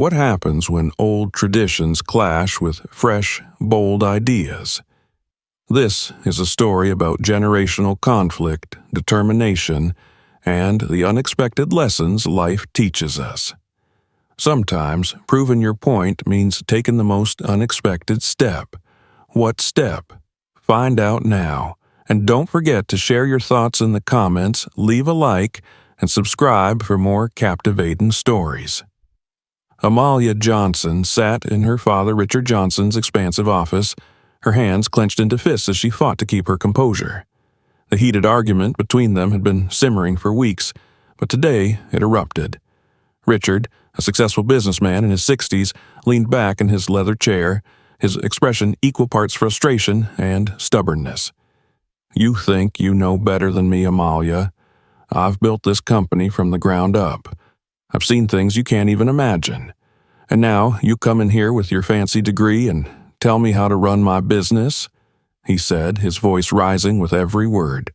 What happens when old traditions clash with fresh, bold ideas? This is a story about generational conflict, determination, and the unexpected lessons life teaches us. Sometimes, proving your point means taking the most unexpected step. What step? Find out now. And don't forget to share your thoughts in the comments, leave a like, and subscribe for more captivating stories. Amalia Johnson sat in her father Richard Johnson's expansive office, her hands clenched into fists as she fought to keep her composure. The heated argument between them had been simmering for weeks, but today it erupted. Richard, a successful businessman in his 60s, leaned back in his leather chair, his expression equal parts frustration and stubbornness. "You think you know better than me, Amalia. I've built this company from the ground up. I've seen things you can't even imagine. And now you come in here with your fancy degree and tell me how to run my business?" he said, his voice rising with every word.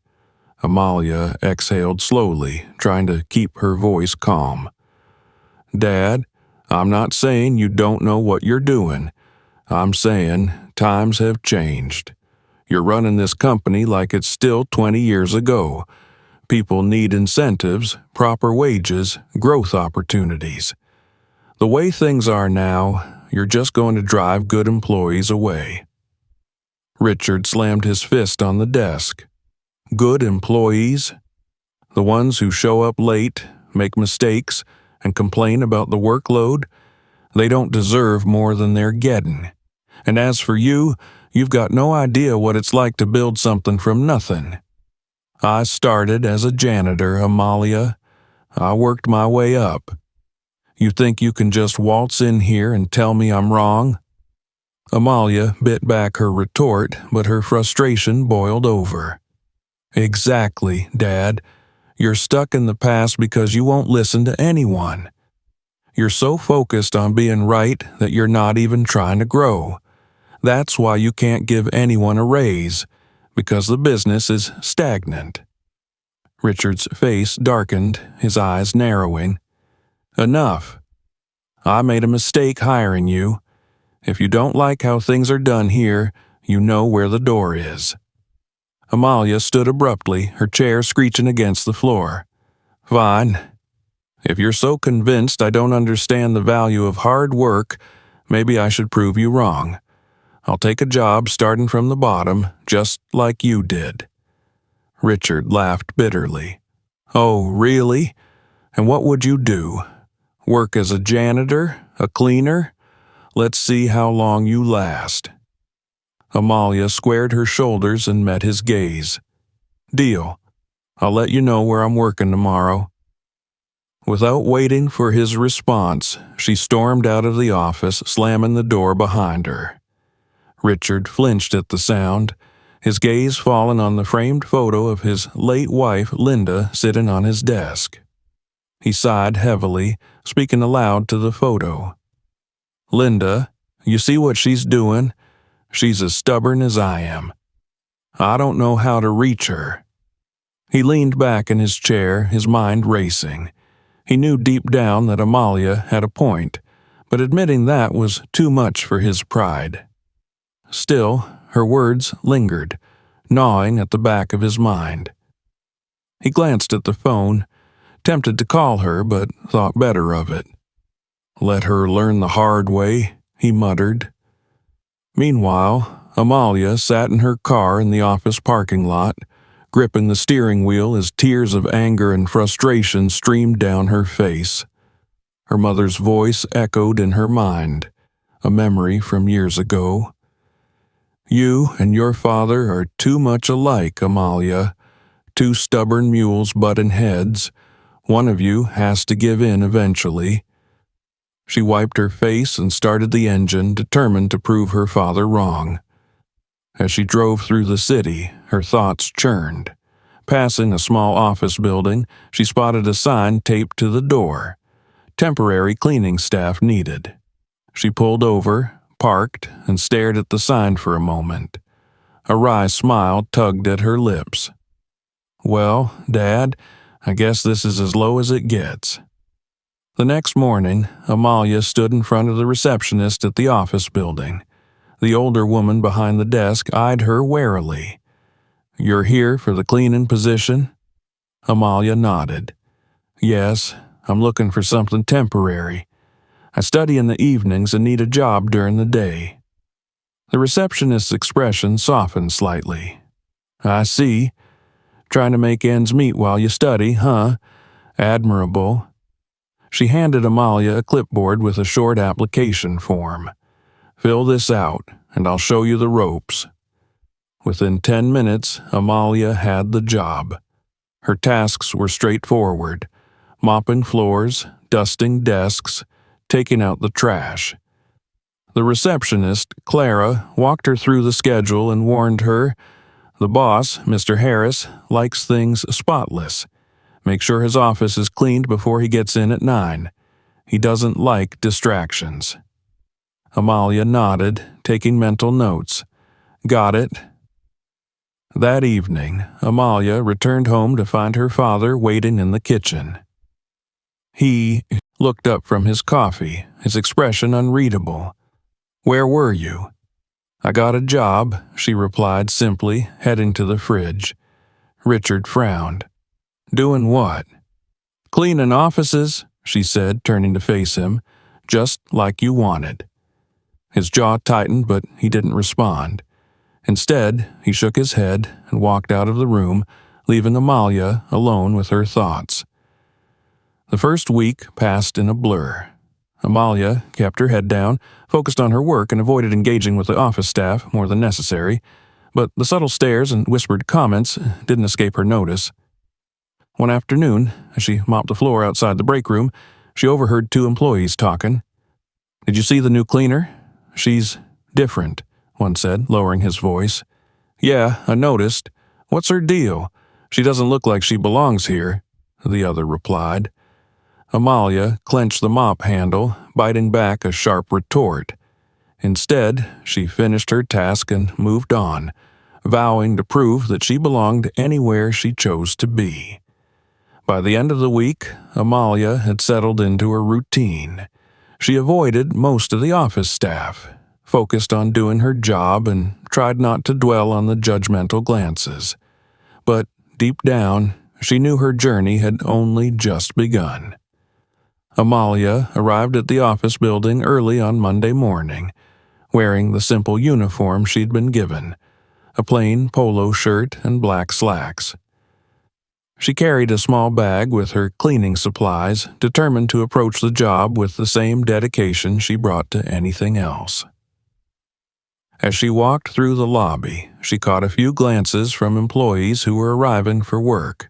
Amalia exhaled slowly, trying to keep her voice calm. "Dad, I'm not saying you don't know what you're doing. I'm saying times have changed. You're running this company like it's still 20 years ago. People need incentives, proper wages, growth opportunities. The way things are now, you're just going to drive good employees away." Richard slammed his fist on the desk. "Good employees? The ones who show up late, make mistakes, and complain about the workload? They don't deserve more than they're getting. And as for you, you've got no idea what it's like to build something from nothing. I started as a janitor, Amalia. I worked my way up. You think you can just waltz in here and tell me I'm wrong?" Amalia bit back her retort, but her frustration boiled over. "Exactly, Dad. You're stuck in the past because you won't listen to anyone. You're so focused on being right that you're not even trying to grow. That's why you can't give anyone a raise, because the business is stagnant." Richard's face darkened, his eyes narrowing. "Enough. I made a mistake hiring you. If you don't like how things are done here, you know where the door is." Amalia stood abruptly, her chair screeching against the floor. "Fine. If you're so convinced I don't understand the value of hard work, maybe I should prove you wrong. I'll take a job starting from the bottom, just like you did." Richard laughed bitterly. "Oh, really? And what would you do? Work as a janitor? A cleaner? Let's see how long you last." Amalia squared her shoulders and met his gaze. "Deal. I'll let you know where I'm working tomorrow." Without waiting for his response, she stormed out of the office, slamming the door behind her. Richard flinched at the sound, his gaze fallen on the framed photo of his late wife, Linda, sitting on his desk. He sighed heavily, speaking aloud to the photo. "Linda, you see what she's doing? She's as stubborn as I am. I don't know how to reach her." He leaned back in his chair, his mind racing. He knew deep down that Amalia had a point, but admitting that was too much for his pride. Still, her words lingered, gnawing at the back of his mind. He glanced at the phone, tempted to call her, but thought better of it. "Let her learn the hard way," he muttered. Meanwhile, Amalia sat in her car in the office parking lot, gripping the steering wheel as tears of anger and frustration streamed down her face. Her mother's voice echoed in her mind, a memory from years ago. "You and your father are too much alike, Amalia. Two stubborn mules butting heads. One of you has to give in eventually." She wiped her face and started the engine, determined to prove her father wrong. As she drove through the city, her thoughts churned. Passing a small office building, she spotted a sign taped to the door. "Temporary cleaning staff needed." She pulled over, parked, and stared at the sign for a moment. A wry smile tugged at her lips. "Well, Dad, I guess this is as low as it gets." The next morning, Amalia stood in front of the receptionist at the office building. The older woman behind the desk eyed her warily. "You're here for the cleaning position?" Amalia nodded. "Yes, I'm looking for something temporary. I study in the evenings and need a job during the day." The receptionist's expression softened slightly. "I see. Trying to make ends meet while you study, huh? Admirable." She handed Amalia a clipboard with a short application form. "Fill this out, and I'll show you the ropes." Within 10 minutes, Amalia had the job. Her tasks were straightforward: mopping floors, dusting desks, taking out the trash. The receptionist, Clara, walked her through the schedule and warned her, "The boss, Mr. Harris, likes things spotless. Make sure his office is cleaned before he gets in at 9. He doesn't like distractions." Amalia nodded, taking mental notes. "Got it." That evening, Amalia returned home to find her father waiting in the kitchen. He looked up from his coffee, his expression unreadable. "Where were you?" "I got a job," she replied simply, heading to the fridge. Richard frowned. "Doing what?" "Cleaning offices," she said, turning to face him, "just like you wanted." His jaw tightened, but he didn't respond. Instead, he shook his head and walked out of the room, leaving Amalia alone with her thoughts. The first week passed in a blur. Amalia kept her head down, focused on her work, and avoided engaging with the office staff more than necessary, but the subtle stares and whispered comments didn't escape her notice. One afternoon, as she mopped the floor outside the break room, she overheard 2 employees talking. "Did you see the new cleaner? She's different," one said, lowering his voice. "Yeah, I noticed. What's her deal? She doesn't look like she belongs here," the other replied. Amalia clenched the mop handle, biting back a sharp retort. Instead, she finished her task and moved on, vowing to prove that she belonged anywhere she chose to be. By the end of the week, Amalia had settled into her routine. She avoided most of the office staff, focused on doing her job, and tried not to dwell on the judgmental glances. But deep down, she knew her journey had only just begun. Amalia arrived at the office building early on Monday morning, wearing the simple uniform she'd been given, a plain polo shirt and black slacks. She carried a small bag with her cleaning supplies, determined to approach the job with the same dedication she brought to anything else. As she walked through the lobby, she caught a few glances from employees who were arriving for work.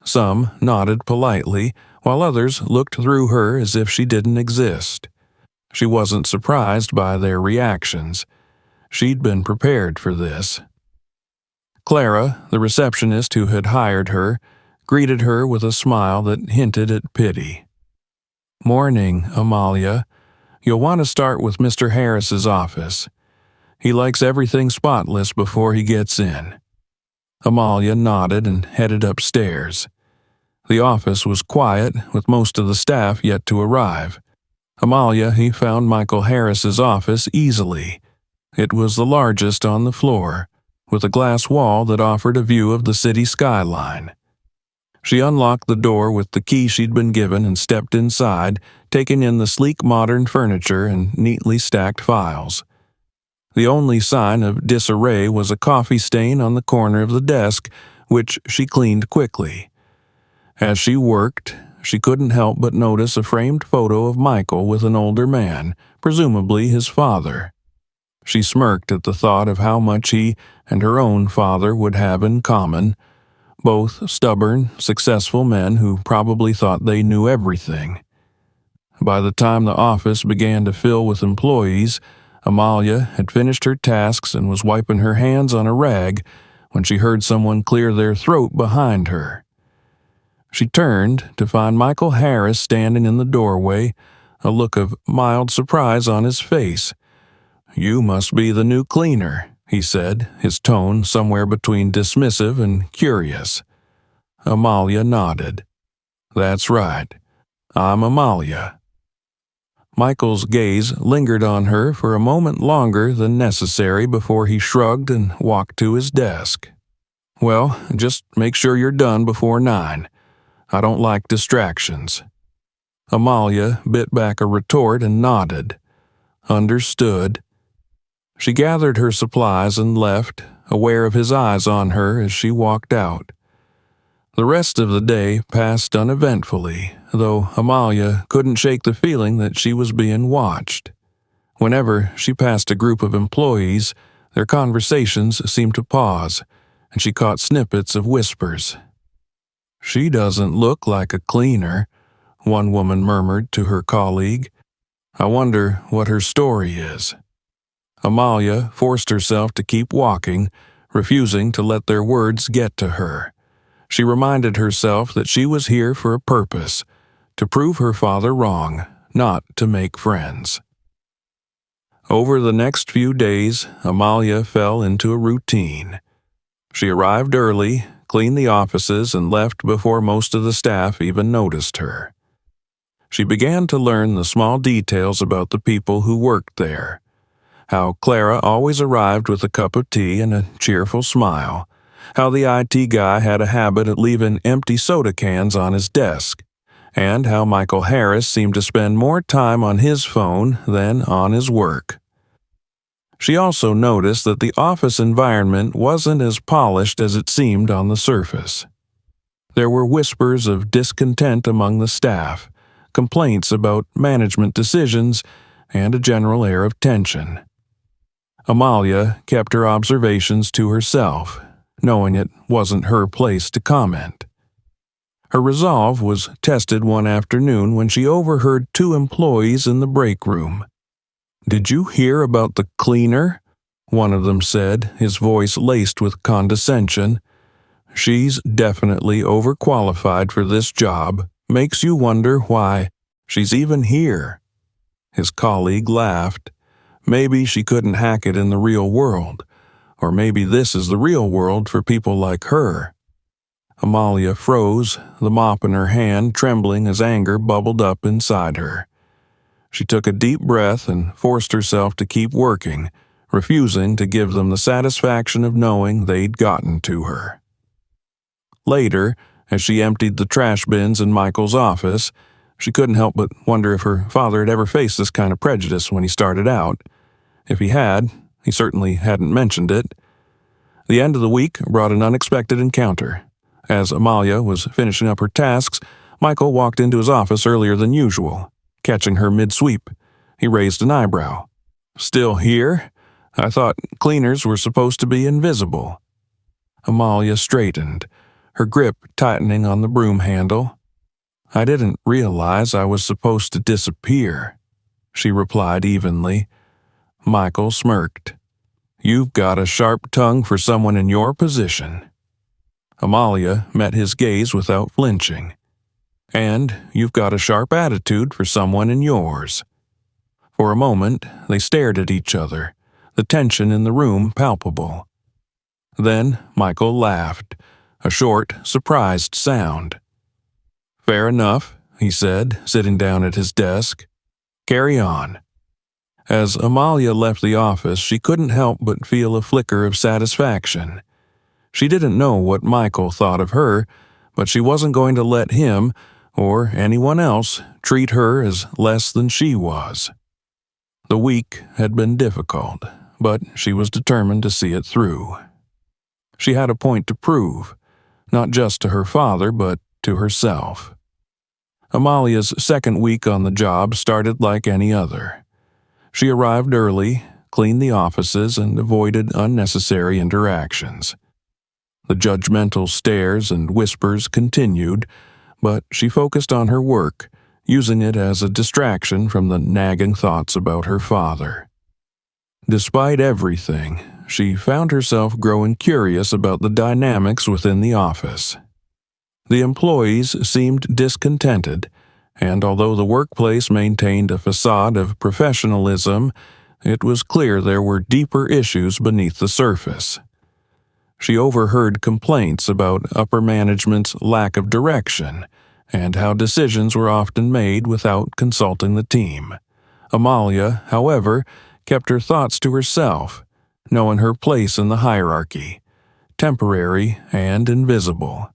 Some nodded politely, while others looked through her as if she didn't exist. She wasn't surprised by their reactions. She'd been prepared for this. Clara, the receptionist who had hired her, greeted her with a smile that hinted at pity. "Morning, Amalia. You'll want to start with Mr. Harris's office. He likes everything spotless before he gets in." Amalia nodded and headed upstairs. The office was quiet, with most of the staff yet to arrive. Amalia found Michael Harris's office easily. It was the largest on the floor, with a glass wall that offered a view of the city skyline. She unlocked the door with the key she'd been given and stepped inside, taking in the sleek modern furniture and neatly stacked files. The only sign of disarray was a coffee stain on the corner of the desk, which she cleaned quickly. As she worked, she couldn't help but notice a framed photo of Michael with an older man, presumably his father. She smirked at the thought of how much he and her own father would have in common, both stubborn, successful men who probably thought they knew everything. By the time the office began to fill with employees, Amalia had finished her tasks and was wiping her hands on a rag when she heard someone clear their throat behind her. She turned to find Michael Harris standing in the doorway, a look of mild surprise on his face. "You must be the new cleaner," he said, his tone somewhere between dismissive and curious. Amalia nodded. "That's right. I'm Amalia." Michael's gaze lingered on her for a moment longer than necessary before he shrugged and walked to his desk. "Well, just make sure you're done before 9. I don't like distractions." Amalia bit back a retort and nodded. Understood. She gathered her supplies and left, aware of his eyes on her as she walked out. The rest of the day passed uneventfully, though Amalia couldn't shake the feeling that she was being watched. Whenever she passed a group of employees, their conversations seemed to pause, and she caught snippets of whispers. "She doesn't look like a cleaner," one woman murmured to her colleague. "I wonder what her story is." Amalia forced herself to keep walking, refusing to let their words get to her. She reminded herself that she was here for a purpose, to prove her father wrong, not to make friends. Over the next few days, Amalia fell into a routine. She arrived early, cleaned the offices, and left before most of the staff even noticed her. She began to learn the small details about the people who worked there. How Clara always arrived with a cup of tea and a cheerful smile. How the IT guy had a habit of leaving empty soda cans on his desk. And how Michael Harris seemed to spend more time on his phone than on his work. She also noticed that the office environment wasn't as polished as it seemed on the surface. There were whispers of discontent among the staff, complaints about management decisions, and a general air of tension. Amalia kept her observations to herself, knowing it wasn't her place to comment. Her resolve was tested one afternoon when she overheard two employees in the break room. "Did you hear about the cleaner?" one of them said, his voice laced with condescension. "She's definitely overqualified for this job. Makes you wonder why she's even here." His colleague laughed. Maybe she couldn't hack it in the real world. Or maybe this is the real world for people like her. Amalia froze, the mop in her hand trembling as anger bubbled up inside her. She took a deep breath and forced herself to keep working, refusing to give them the satisfaction of knowing they'd gotten to her. Later, as she emptied the trash bins in Michael's office, she couldn't help but wonder if her father had ever faced this kind of prejudice when he started out. If he had, he certainly hadn't mentioned it. The end of the week brought an unexpected encounter. As Amalia was finishing up her tasks, Michael walked into his office earlier than usual. Catching her mid-sweep, he raised an eyebrow. "Still here? I thought cleaners were supposed to be invisible." Amalia straightened, her grip tightening on the broom handle. "I didn't realize I was supposed to disappear," she replied evenly. Michael smirked. "You've got a sharp tongue for someone in your position." Amalia met his gaze without flinching. "And you've got a sharp attitude for someone in yours." For a moment, they stared at each other, the tension in the room palpable. Then Michael laughed, a short, surprised sound. "Fair enough," he said, sitting down at his desk. "Carry on." As Amalia left the office, she couldn't help but feel a flicker of satisfaction. She didn't know what Michael thought of her, but she wasn't going to let him, or anyone else, treat her as less than she was. The week had been difficult, but she was determined to see it through. She had a point to prove, not just to her father, but to herself. Amalia's second week on the job started like any other. She arrived early, cleaned the offices, and avoided unnecessary interactions. The judgmental stares and whispers continued, but she focused on her work, using it as a distraction from the nagging thoughts about her father. Despite everything, she found herself growing curious about the dynamics within the office. The employees seemed discontented, and although the workplace maintained a facade of professionalism, it was clear there were deeper issues beneath the surface. She overheard complaints about upper management's lack of direction and how decisions were often made without consulting the team. Amalia, however, kept her thoughts to herself, knowing her place in the hierarchy, temporary and invisible.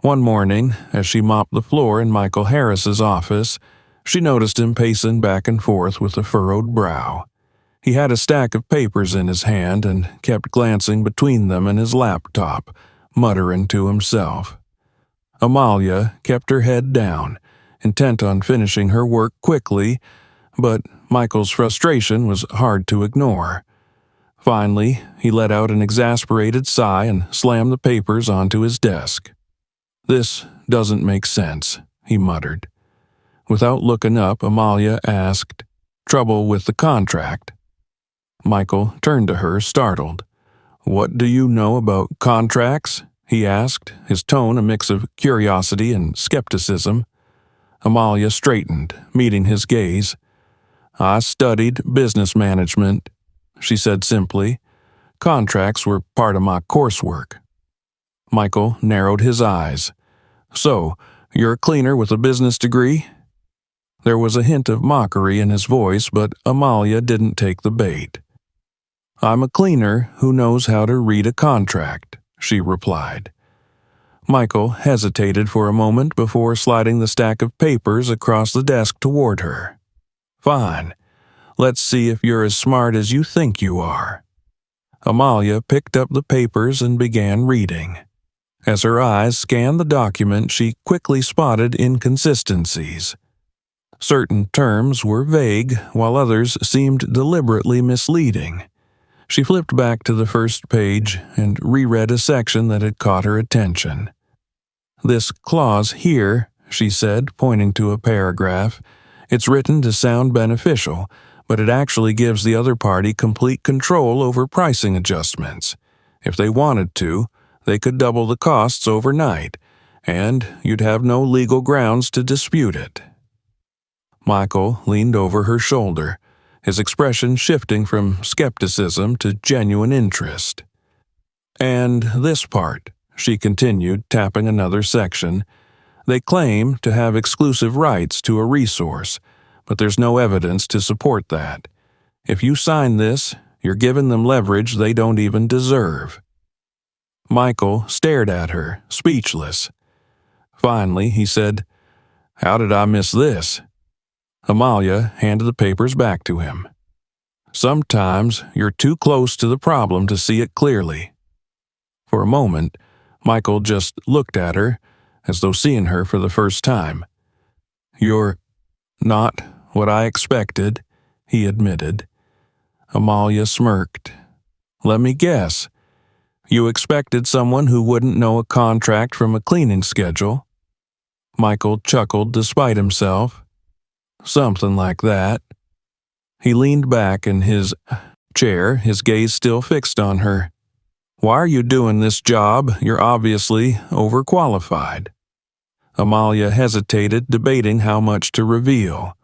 One morning, as she mopped the floor in Michael Harris's office, she noticed him pacing back and forth with a furrowed brow. He had a stack of papers in his hand and kept glancing between them and his laptop, muttering to himself. Amalia kept her head down, intent on finishing her work quickly, but Michael's frustration was hard to ignore. Finally, he let out an exasperated sigh and slammed the papers onto his desk. "This doesn't make sense," he muttered. Without looking up, Amalia asked, "Trouble with the contract?" Michael turned to her, startled. "What do you know about contracts?" he asked, his tone a mix of curiosity and skepticism. Amalia straightened, meeting his gaze. "I studied business management," she said simply. "Contracts were part of my coursework." Michael narrowed his eyes. "So, you're a cleaner with a business degree?" There was a hint of mockery in his voice, but Amalia didn't take the bait. "I'm a cleaner who knows how to read a contract," she replied. Michael hesitated for a moment before sliding the stack of papers across the desk toward her. "Fine. Let's see if you're as smart as you think you are." Amalia picked up the papers and began reading. As her eyes scanned the document, she quickly spotted inconsistencies. Certain terms were vague, while others seemed deliberately misleading. She flipped back to the first page and reread a section that had caught her attention. "This clause here," she said, pointing to a paragraph, "it's written to sound beneficial, but it actually gives the other party complete control over pricing adjustments. If they wanted to, they could double the costs overnight, and you'd have no legal grounds to dispute it." Michael leaned over her shoulder, his expression shifting from skepticism to genuine interest. "And this part," she continued, tapping another section, "they claim to have exclusive rights to a resource, but there's no evidence to support that. If you sign this, you're giving them leverage they don't even deserve." Michael stared at her, speechless. Finally, he said, "How did I miss this?" Amalia handed the papers back to him. "Sometimes you're too close to the problem to see it clearly." For a moment, Michael just looked at her, as though seeing her for the first time. "You're not what I expected," he admitted. Amalia smirked. "Let me guess. You expected someone who wouldn't know a contract from a cleaning schedule?" Michael chuckled despite himself. "Something like that." He leaned back in his chair, his gaze still fixed on her. "Why are you doing this job? You're obviously overqualified." Amalia hesitated, debating how much to reveal.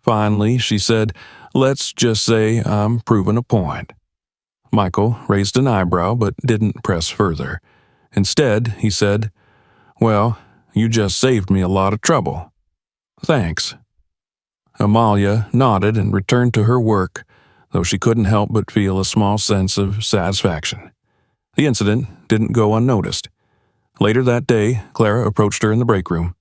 Finally, she said, "Let's just say I'm proving a point." Michael raised an eyebrow but didn't press further. Instead, he said, "Well, you just saved me a lot of trouble." "Thanks." Amalia nodded and returned to her work, though she couldn't help but feel a small sense of satisfaction. The incident didn't go unnoticed. Later that day, Clara approached her in the break room.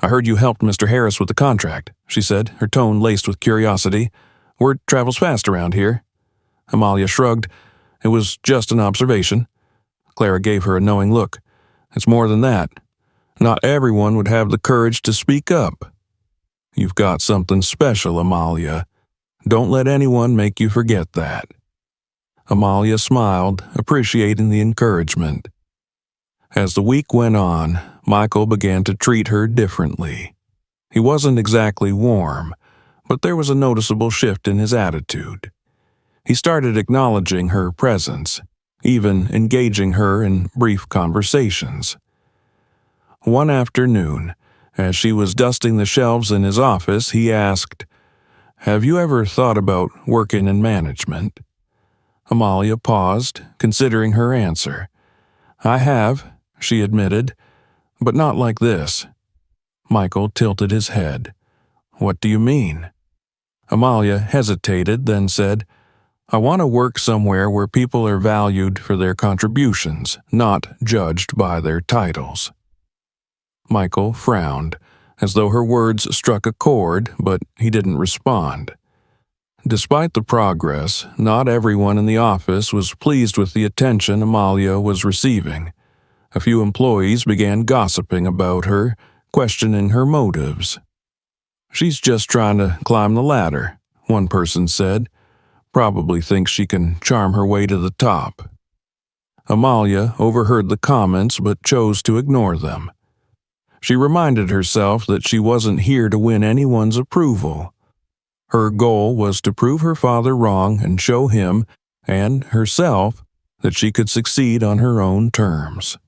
"I heard you helped Mr. Harris with the contract," she said, her tone laced with curiosity. "Word travels fast around here." Amalia shrugged. "It was just an observation." Clara gave her a knowing look. "It's more than that. Not everyone would have the courage to speak up." "You've got something special, Amalia. Don't let anyone make you forget that." Amalia smiled, appreciating the encouragement. As the week went on, Michael began to treat her differently. He wasn't exactly warm, but there was a noticeable shift in his attitude. He started acknowledging her presence, even engaging her in brief conversations. One afternoon, as she was dusting the shelves in his office, he asked, "Have you ever thought about working in management?" Amalia paused, considering her answer. "I have," she admitted, "but not like this." Michael tilted his head. What do you mean? Amalia hesitated, then said, I want to work somewhere where people are valued for their contributions, not judged by their titles. Michael frowned, as though her words struck a chord, but he didn't respond. Despite the progress, not everyone in the office was pleased with the attention Amalia was receiving. A few employees began gossiping about her, questioning her motives. She's just trying to climb the ladder, one person said. Probably thinks she can charm her way to the top. Amalia overheard the comments but chose to ignore them. She reminded herself that she wasn't here to win anyone's approval. Her goal was to prove her father wrong and show him, and herself, that she could succeed on her own terms.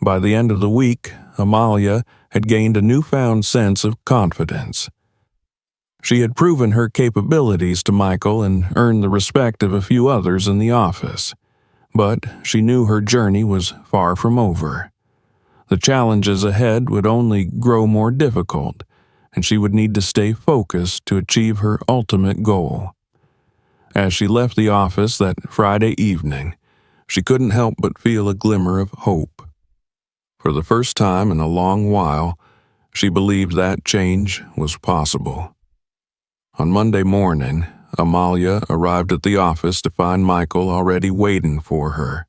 By the end of the week, Amalia had gained a newfound sense of confidence. She had proven her capabilities to Michael and earned the respect of a few others in the office, but she knew her journey was far from over. The challenges ahead would only grow more difficult, and she would need to stay focused to achieve her ultimate goal. As she left the office that Friday evening, she couldn't help but feel a glimmer of hope. For the first time in a long while, she believed that change was possible. On Monday morning, Amalia arrived at the office to find Michael already waiting for her.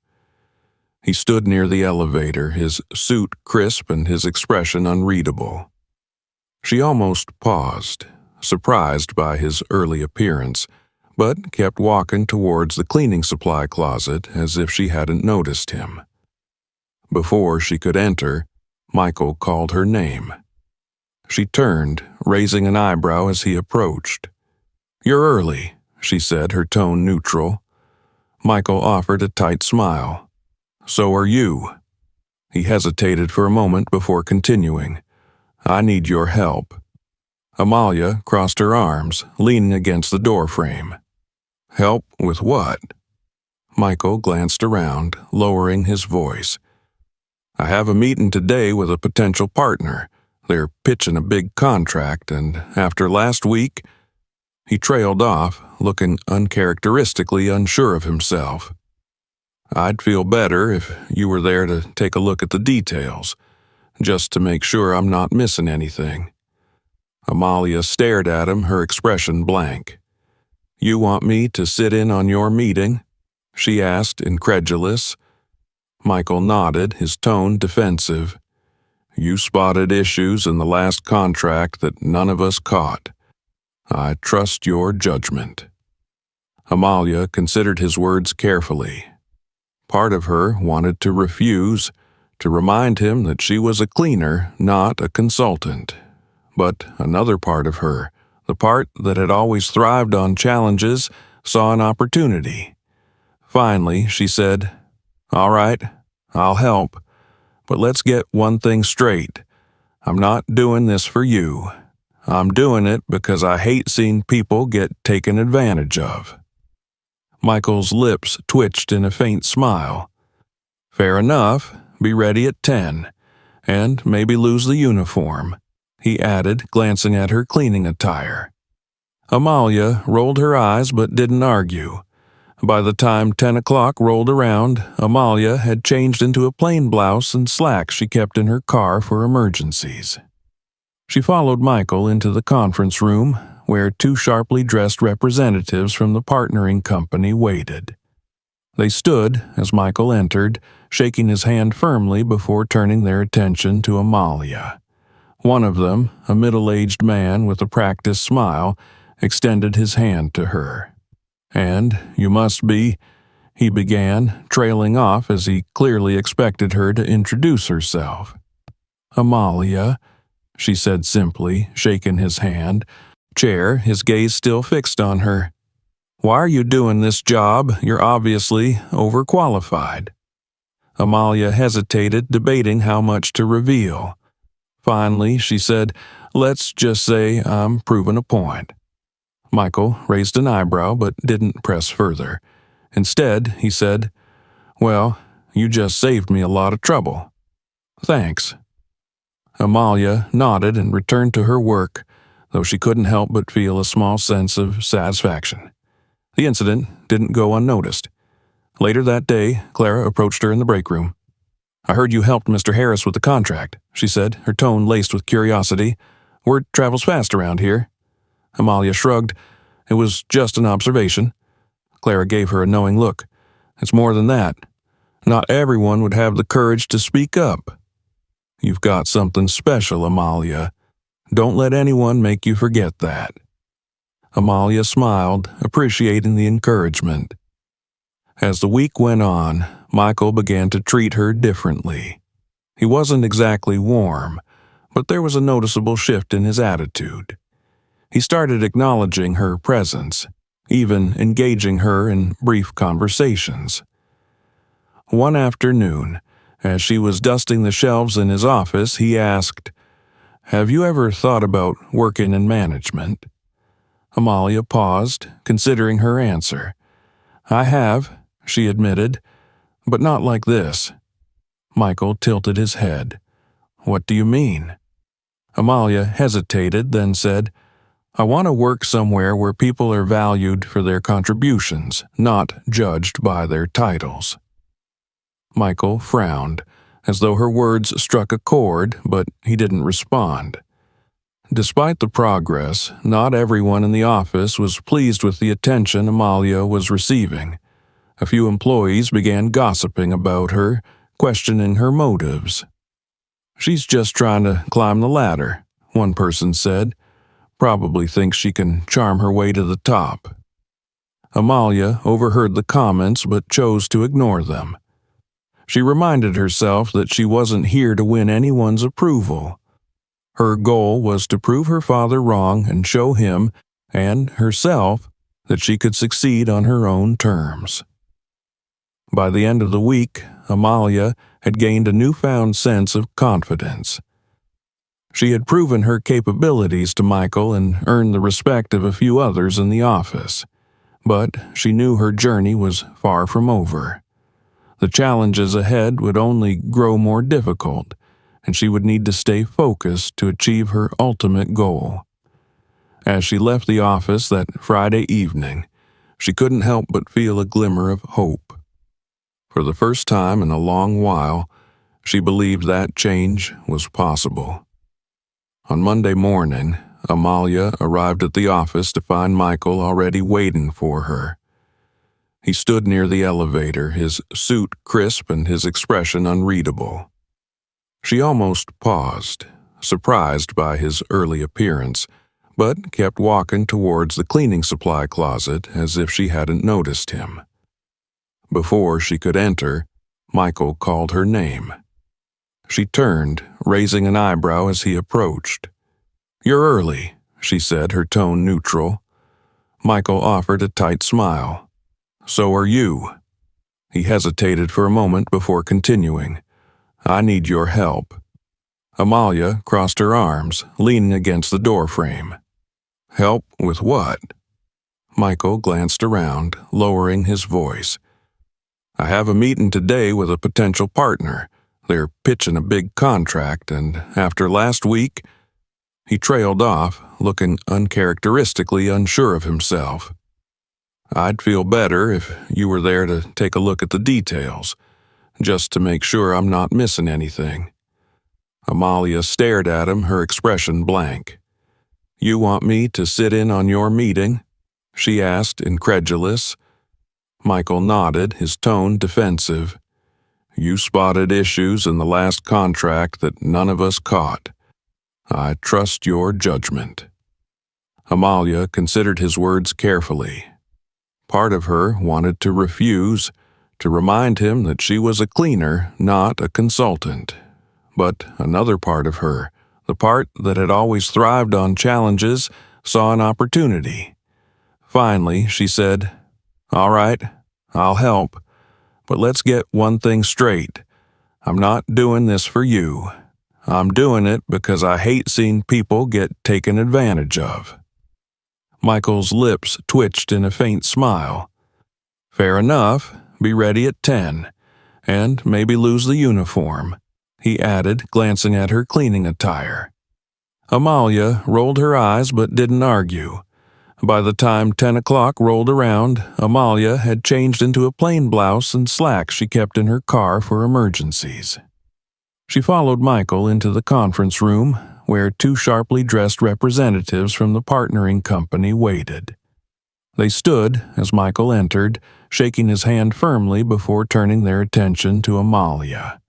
He stood near the elevator, his suit crisp and his expression unreadable. She almost paused, surprised by his early appearance, but kept walking towards the cleaning supply closet as if she hadn't noticed him. Before she could enter, Michael called her name. She turned, raising an eyebrow as he approached. You're early, she said, her tone neutral. Michael offered a tight smile. So are you. He hesitated for a moment before continuing. I need your help. Amalia crossed her arms, leaning against the doorframe. Help with what? Michael glanced around, lowering his voice. I have a meeting today with a potential partner. They're pitching a big contract, and after last week, he trailed off, looking uncharacteristically unsure of himself. I'd feel better if you were there to take a look at the details, just to make sure I'm not missing anything. Amalia stared at him, her expression blank. You want me to sit in on your meeting? She asked, incredulous. Michael nodded, his tone defensive. You spotted issues in the last contract that none of us caught. I trust your judgment. Amalia considered his words carefully. Part of her wanted to refuse, to remind him that she was a cleaner, not a consultant. But another part of her, the part that had always thrived on challenges, saw an opportunity. Finally, she said, All right, I'll help. But let's get one thing straight. I'm not doing this for you. I'm doing it because I hate seeing people get taken advantage of. Michael's lips twitched in a faint smile. Fair enough. Be ready at 10. And maybe lose the uniform, he added, glancing at her cleaning attire. Amalia rolled her eyes but didn't argue. By the time 10 o'clock rolled around, Amalia had changed into a plain blouse and slacks she kept in her car for emergencies. She followed Michael into the conference room, where two sharply dressed representatives from the partnering company waited. They stood as Michael entered, shaking his hand firmly before turning their attention to Amalia. One of them, a middle-aged man with a practiced smile, extended his hand to her. And you must be, he began, trailing off as he clearly expected her to introduce herself. Amalia, she said simply, shaking his hand, chair, his gaze still fixed on her. Why are you doing this job? You're obviously overqualified. Amalia hesitated, debating how much to reveal. Finally, she said, Let's just say I'm proving a point. Michael raised an eyebrow but didn't press further. Instead, he said, Well, you just saved me a lot of trouble. Thanks. Amalia nodded and returned to her work, though she couldn't help but feel a small sense of satisfaction. The incident didn't go unnoticed. Later that day, Clara approached her in the break room. "I heard you helped Mr. Harris with the contract," she said, her tone laced with curiosity. "Word travels fast around here." Amalia shrugged. "It was just an observation." Clara gave her a knowing look. "It's more than that. Not everyone would have the courage to speak up." "You've got something special, Amalia. Don't let anyone make you forget that." Amalia smiled, appreciating the encouragement. As the week went on, Michael began to treat her differently. He wasn't exactly warm, but there was a noticeable shift in his attitude. He started acknowledging her presence, even engaging her in brief conversations. One afternoon, as she was dusting the shelves in his office, he asked, "Have you ever thought about working in management?" Amalia paused, considering her answer. "I have," she admitted, "but not like this." Michael tilted his head. "What do you mean?" Amalia hesitated, then said, "I want to work somewhere where people are valued for their contributions, not judged by their titles." Michael frowned, as though her words struck a chord, but he didn't respond. Despite the progress, not everyone in the office was pleased with the attention Amalia was receiving. A few employees began gossiping about her, questioning her motives. "She's just trying to climb the ladder," one person said. "Probably thinks she can charm her way to the top." Amalia overheard the comments but chose to ignore them. She reminded herself that she wasn't here to win anyone's approval. Her goal was to prove her father wrong and show him, and herself, that she could succeed on her own terms. By the end of the week, Amalia had gained a newfound sense of confidence. She had proven her capabilities to Michael and earned the respect of a few others in the office, but she knew her journey was far from over. The challenges ahead would only grow more difficult, and she would need to stay focused to achieve her ultimate goal. As she left the office that Friday evening, she couldn't help but feel a glimmer of hope. For the first time in a long while, she believed that change was possible. On Monday morning, Amalia arrived at the office to find Michael already waiting for her. He stood near the elevator, his suit crisp and his expression unreadable. She almost paused, surprised by his early appearance, but kept walking towards the cleaning supply closet as if she hadn't noticed him. Before she could enter, Michael called her name. She turned, raising an eyebrow as he approached. "You're early," she said, her tone neutral. Michael offered a tight smile. "So are you." He hesitated for a moment before continuing. "I need your help." Amalia crossed her arms, leaning against the doorframe. "Help with what?" Michael glanced around, lowering his voice. "I have a meeting today with a potential partner. They're pitching a big contract, and after last week—" He trailed off, looking uncharacteristically unsure of himself. "I'd feel better if you were there to take a look at the details, just to make sure I'm not missing anything." Amalia stared at him, her expression blank. "You want me to sit in on your meeting?" she asked, incredulous. Michael nodded, his tone defensive. "You spotted issues in the last contract that none of us caught. I trust your judgment." Amalia considered his words carefully. Part of her wanted to refuse, to remind him that she was a cleaner, not a consultant. But another part of her, the part that had always thrived on challenges, saw an opportunity. Finally, she said, "All right, I'll help. But let's get one thing straight. I'm not doing this for you. I'm doing it because I hate seeing people get taken advantage of." Michael's lips twitched in a faint smile. "Fair enough. Be ready at 10. And maybe lose the uniform." he added, glancing at her cleaning attire. Amalia rolled her eyes but didn't argue. By the time 10 o'clock rolled around, Amalia had changed into a plain blouse and slacks she kept in her car for emergencies. She followed Michael into the conference room, where two sharply dressed representatives from the partnering company waited. They stood as Michael entered, shaking his hand firmly before turning their attention to Amalia.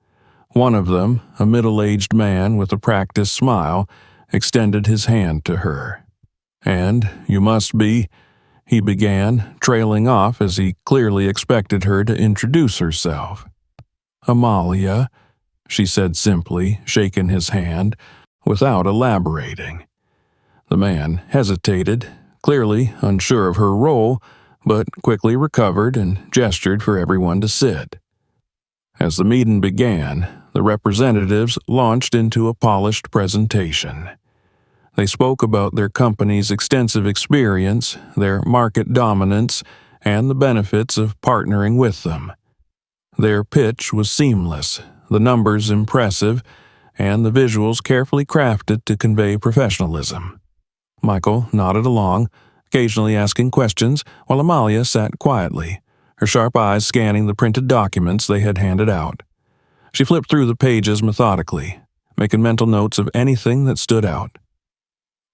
One of them, a middle-aged man with a practiced smile, extended his hand to her. "And you must be," he began, trailing off as he clearly expected her to introduce herself. "Amalia," she said simply, shaking his hand, without elaborating. The man hesitated, clearly unsure of her role, but quickly recovered and gestured for everyone to sit. As the meeting began, the representatives launched into a polished presentation. They spoke about their company's extensive experience, their market dominance, and the benefits of partnering with them. Their pitch was seamless, the numbers impressive, and the visuals carefully crafted to convey professionalism. Michael nodded along, occasionally asking questions, while Amalia sat quietly, her sharp eyes scanning the printed documents they had handed out. She flipped through the pages methodically, making mental notes of anything that stood out.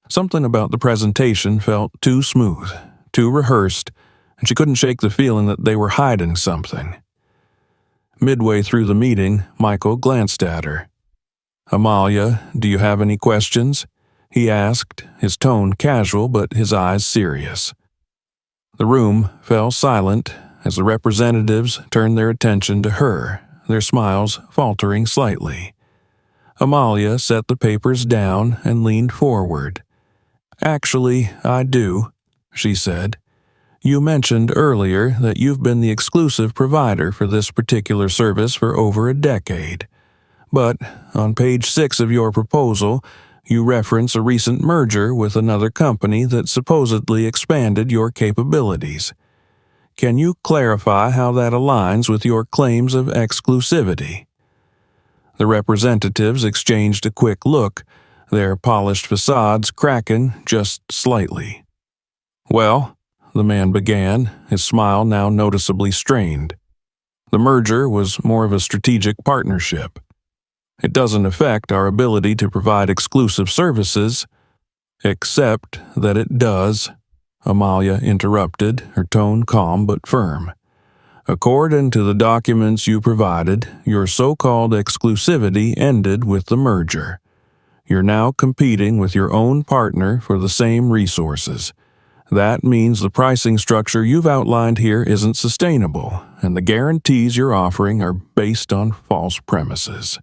Something about the presentation felt too smooth, too rehearsed, and she couldn't shake the feeling that they were hiding something. Midway through the meeting, Michael glanced at her. "Amalia, do you have any questions?" he asked, his tone casual but his eyes serious. The room fell silent as the representatives turned their attention to her, their smiles faltering slightly. Amalia set the papers down and leaned forward. "Actually, I do," she said. "You mentioned earlier that you've been the exclusive provider for this particular service for over a decade. But on page 6 of your proposal, you reference a recent merger with another company that supposedly expanded your capabilities. Can you clarify how that aligns with your claims of exclusivity?" The representatives exchanged a quick look, their polished facades cracking just slightly. "Well," the man began, his smile now noticeably strained. "The merger was more of a strategic partnership. It doesn't affect our ability to provide exclusive services." "Except that it does," Amalia interrupted, her tone calm but firm. "According to the documents you provided, your so-called exclusivity ended with the merger. You're now competing with your own partner for the same resources. That means the pricing structure you've outlined here isn't sustainable, and the guarantees you're offering are based on false premises."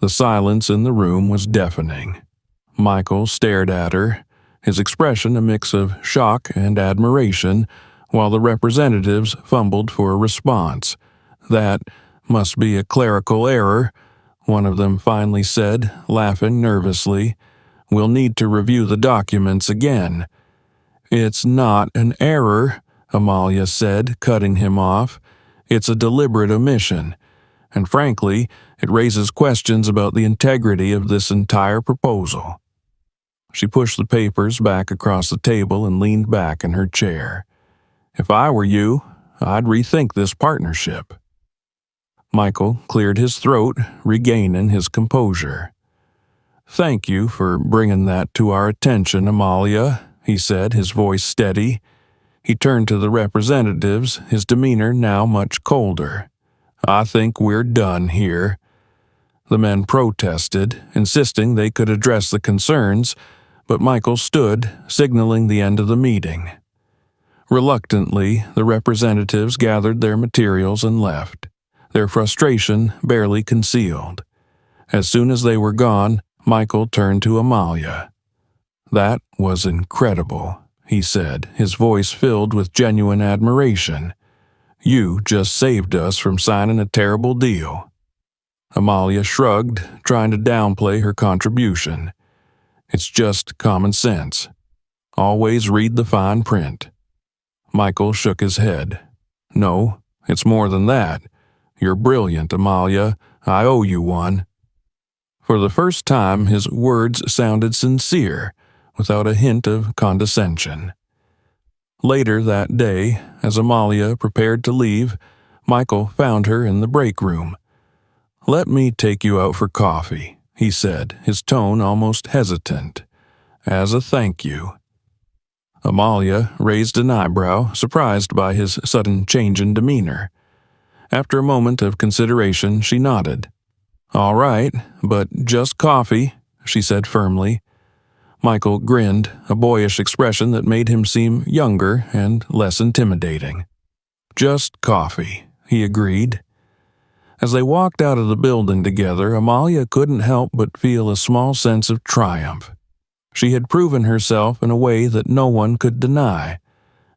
The silence in the room was deafening. Michael stared at her, his expression a mix of shock and admiration, while the representatives fumbled for a response. "That must be a clerical error," one of them finally said, laughing nervously. "We'll need to review the documents again." "It's not an error," Amalia said, cutting him off. "It's a deliberate omission. And frankly, it raises questions about the integrity of this entire proposal." She pushed the papers back across the table and leaned back in her chair. "If I were you, I'd rethink this partnership." Michael cleared his throat, regaining his composure. "Thank you for bringing that to our attention, Amalia," he said, his voice steady. He turned to the representatives, his demeanor now much colder. "I think we're done here." The men protested, insisting they could address the concerns, but Michael stood, signaling the end of the meeting. Reluctantly, the representatives gathered their materials and left, their frustration barely concealed. As soon as they were gone, Michael turned to Amalia. "That was incredible," he said, his voice filled with genuine admiration. "You just saved us from signing a terrible deal." Amalia shrugged, trying to downplay her contribution. "It's just common sense. Always read the fine print." Michael shook his head. "No, it's more than that. You're brilliant, Amalia. I owe you one." For the first time, his words sounded sincere, without a hint of condescension. Later that day, as Amalia prepared to leave, Michael found her in the break room. "Let me take you out for coffee," he said, his tone almost hesitant. "As a thank you." Amalia raised an eyebrow, surprised by his sudden change in demeanor. After a moment of consideration, she nodded. "All right, but just coffee," she said firmly. Michael grinned, a boyish expression that made him seem younger and less intimidating. "Just coffee," he agreed. As they walked out of the building together, Amalia couldn't help but feel a small sense of triumph. She had proven herself in a way that no one could deny,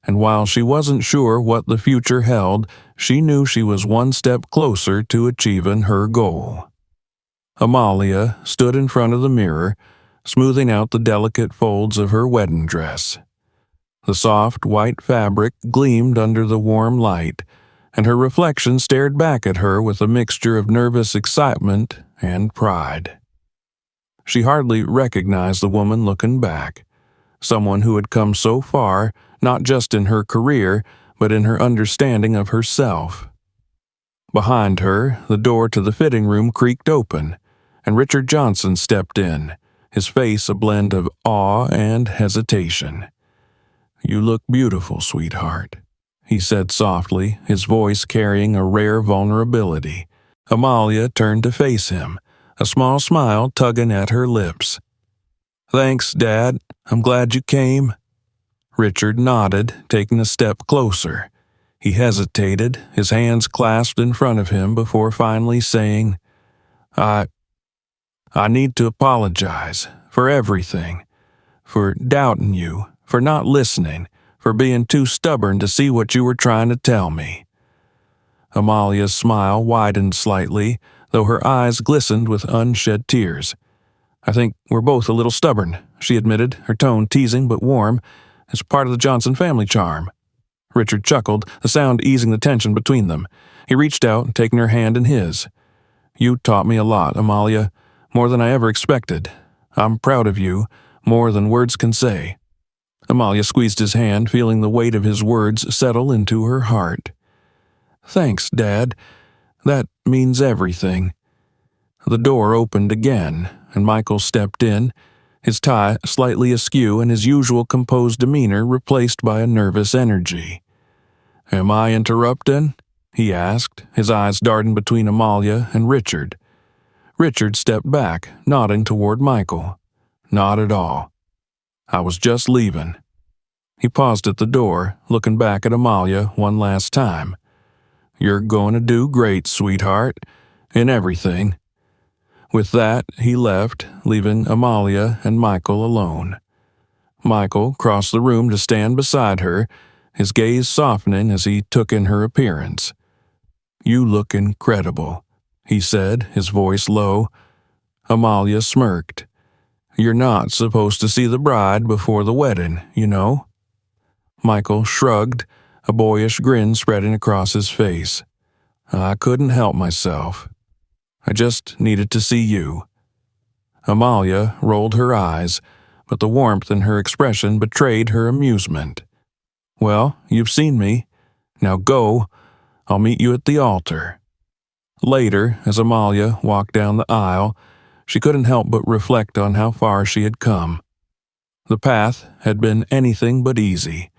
and while she wasn't sure what the future held, she knew she was one step closer to achieving her goal. Amalia stood in front of the mirror, smoothing out the delicate folds of her wedding dress. The soft white fabric gleamed under the warm light, and her reflection stared back at her with a mixture of nervous excitement and pride. She hardly recognized the woman looking back, someone who had come so far, not just in her career, but in her understanding of herself. Behind her, the door to the fitting room creaked open, and Richard Johnson stepped in, his face a blend of awe and hesitation. "You look beautiful, sweetheart," he said softly, his voice carrying a rare vulnerability. Amalia turned to face him, a small smile tugging at her lips. "Thanks, Dad. I'm glad you came." Richard nodded, taking a step closer. He hesitated, his hands clasped in front of him before finally saying, I need to apologize for everything, for doubting you, for not listening, for being too stubborn to see what you were trying to tell me." Amalia's smile widened slightly, though her eyes glistened with unshed tears. "I think we're both a little stubborn," she admitted, her tone teasing but warm. "It's part of the Johnson family charm." Richard chuckled, the sound easing the tension between them. He reached out, taking her hand in his. "You taught me a lot, Amalia, more than I ever expected. I'm proud of you, more than words can say." Amalia squeezed his hand, feeling the weight of his words settle into her heart. "Thanks, Dad. That means everything." The door opened again, and Michael stepped in, his tie slightly askew and his usual composed demeanor replaced by a nervous energy. "Am I interrupting?" he asked, his eyes darting between Amalia and Richard. Richard stepped back, nodding toward Michael. "Not at all. I was just leaving." He paused at the door, looking back at Amalia one last time. "You're going to do great, sweetheart, in everything." With that, he left, leaving Amalia and Michael alone. Michael crossed the room to stand beside her, his gaze softening as he took in her appearance. "You look incredible," he said, his voice low. Amalia smirked. "You're not supposed to see the bride before the wedding, you know." Michael shrugged, a boyish grin spreading across his face. "I couldn't help myself. I just needed to see you." Amalia rolled her eyes, but the warmth in her expression betrayed her amusement. "Well, you've seen me. Now go. I'll meet you at the altar." Later, as Amalia walked down the aisle, she couldn't help but reflect on how far she had come. The path had been anything but easy,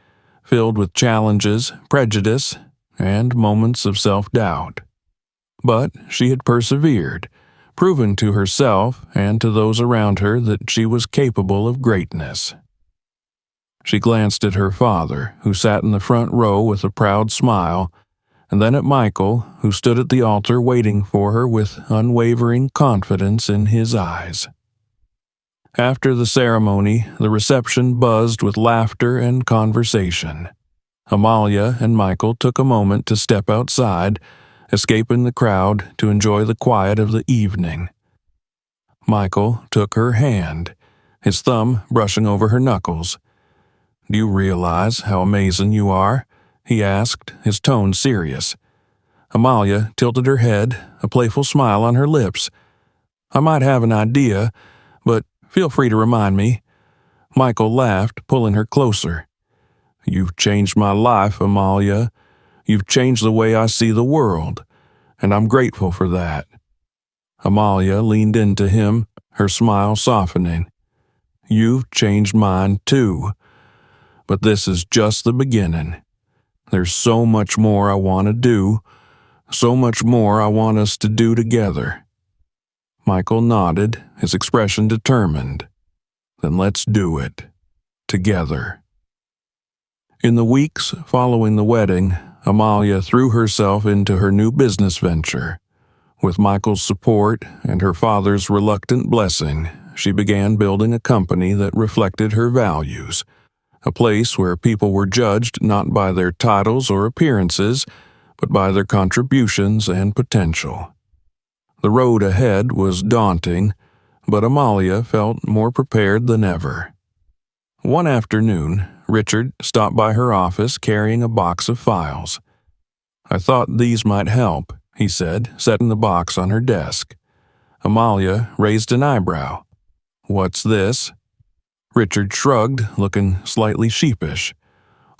filled with challenges, prejudice, and moments of self-doubt. But she had persevered, proven to herself and to those around her that she was capable of greatness. She glanced at her father, who sat in the front row with a proud smile, and then at Michael, who stood at the altar waiting for her with unwavering confidence in his eyes. After the ceremony, the reception buzzed with laughter and conversation. Amalia and Michael took a moment to step outside, escaping the crowd to enjoy the quiet of the evening. Michael took her hand, his thumb brushing over her knuckles. "Do you realize how amazing you are?" he asked, his tone serious. Amalia tilted her head, a playful smile on her lips. I might have an idea, but feel free to remind me." Michael laughed, pulling her closer. "You've changed my life, Amalia. You've changed the way I see the world, and I'm grateful for that." Amalia leaned into him, her smile softening. "You've changed mine too. But this is just the beginning. There's so much more I want to do, so much more I want us to do together." Michael nodded, his expression determined. "Then let's do it. Together." In the weeks following the wedding, Amalia threw herself into her new business venture. With Michael's support and her father's reluctant blessing, she began building a company that reflected her values, a place where people were judged not by their titles or appearances, but by their contributions and potential. The road ahead was daunting, but Amalia felt more prepared than ever. One afternoon, Richard stopped by her office carrying a box of files. "I thought these might help," he said, setting the box on her desk. Amalia raised an eyebrow. "What's this?" Richard shrugged, looking slightly sheepish.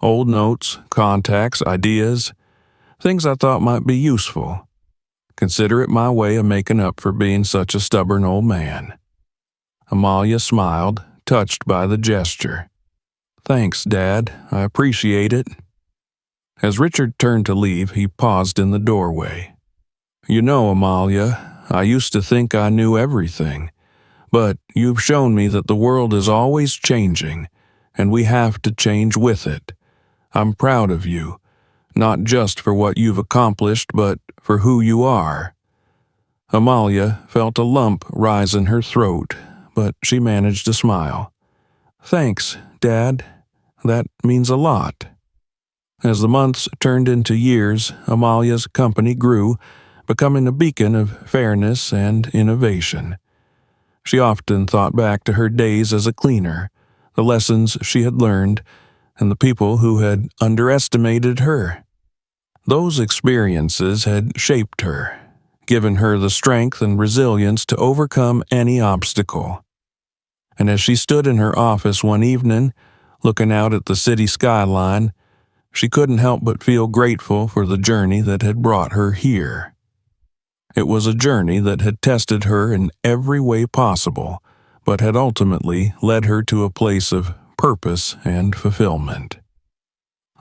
"Old notes, contacts, ideas, things I thought might be useful. Consider it my way of making up for being such a stubborn old man." Amalia smiled, touched by the gesture. "Thanks, Dad. I appreciate it." As Richard turned to leave, he paused in the doorway. "You know, Amalia, I used to think I knew everything, but you've shown me that the world is always changing, and we have to change with it. I'm proud of you, not just for what you've accomplished, but for who you are." Amalia felt a lump rise in her throat, but she managed to smile. "Thanks, Dad. That means a lot." As the months turned into years, Amalia's company grew, becoming a beacon of fairness and innovation. She often thought back to her days as a cleaner, the lessons she had learned, and the people who had underestimated her. Those experiences had shaped her, given her the strength and resilience to overcome any obstacle. And as she stood in her office one evening, looking out at the city skyline, she couldn't help but feel grateful for the journey that had brought her here. It was a journey that had tested her in every way possible, but had ultimately led her to a place of purpose and fulfillment.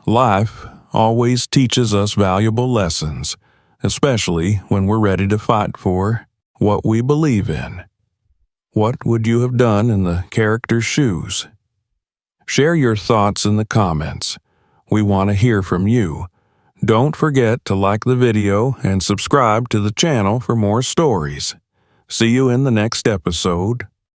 Life always teaches us valuable lessons, especially when we're ready to fight for what we believe in. What would you have done in the character's shoes? Share your thoughts in the comments. We want to hear from you. Don't forget to like the video and subscribe to the channel for more stories. See you in the next episode.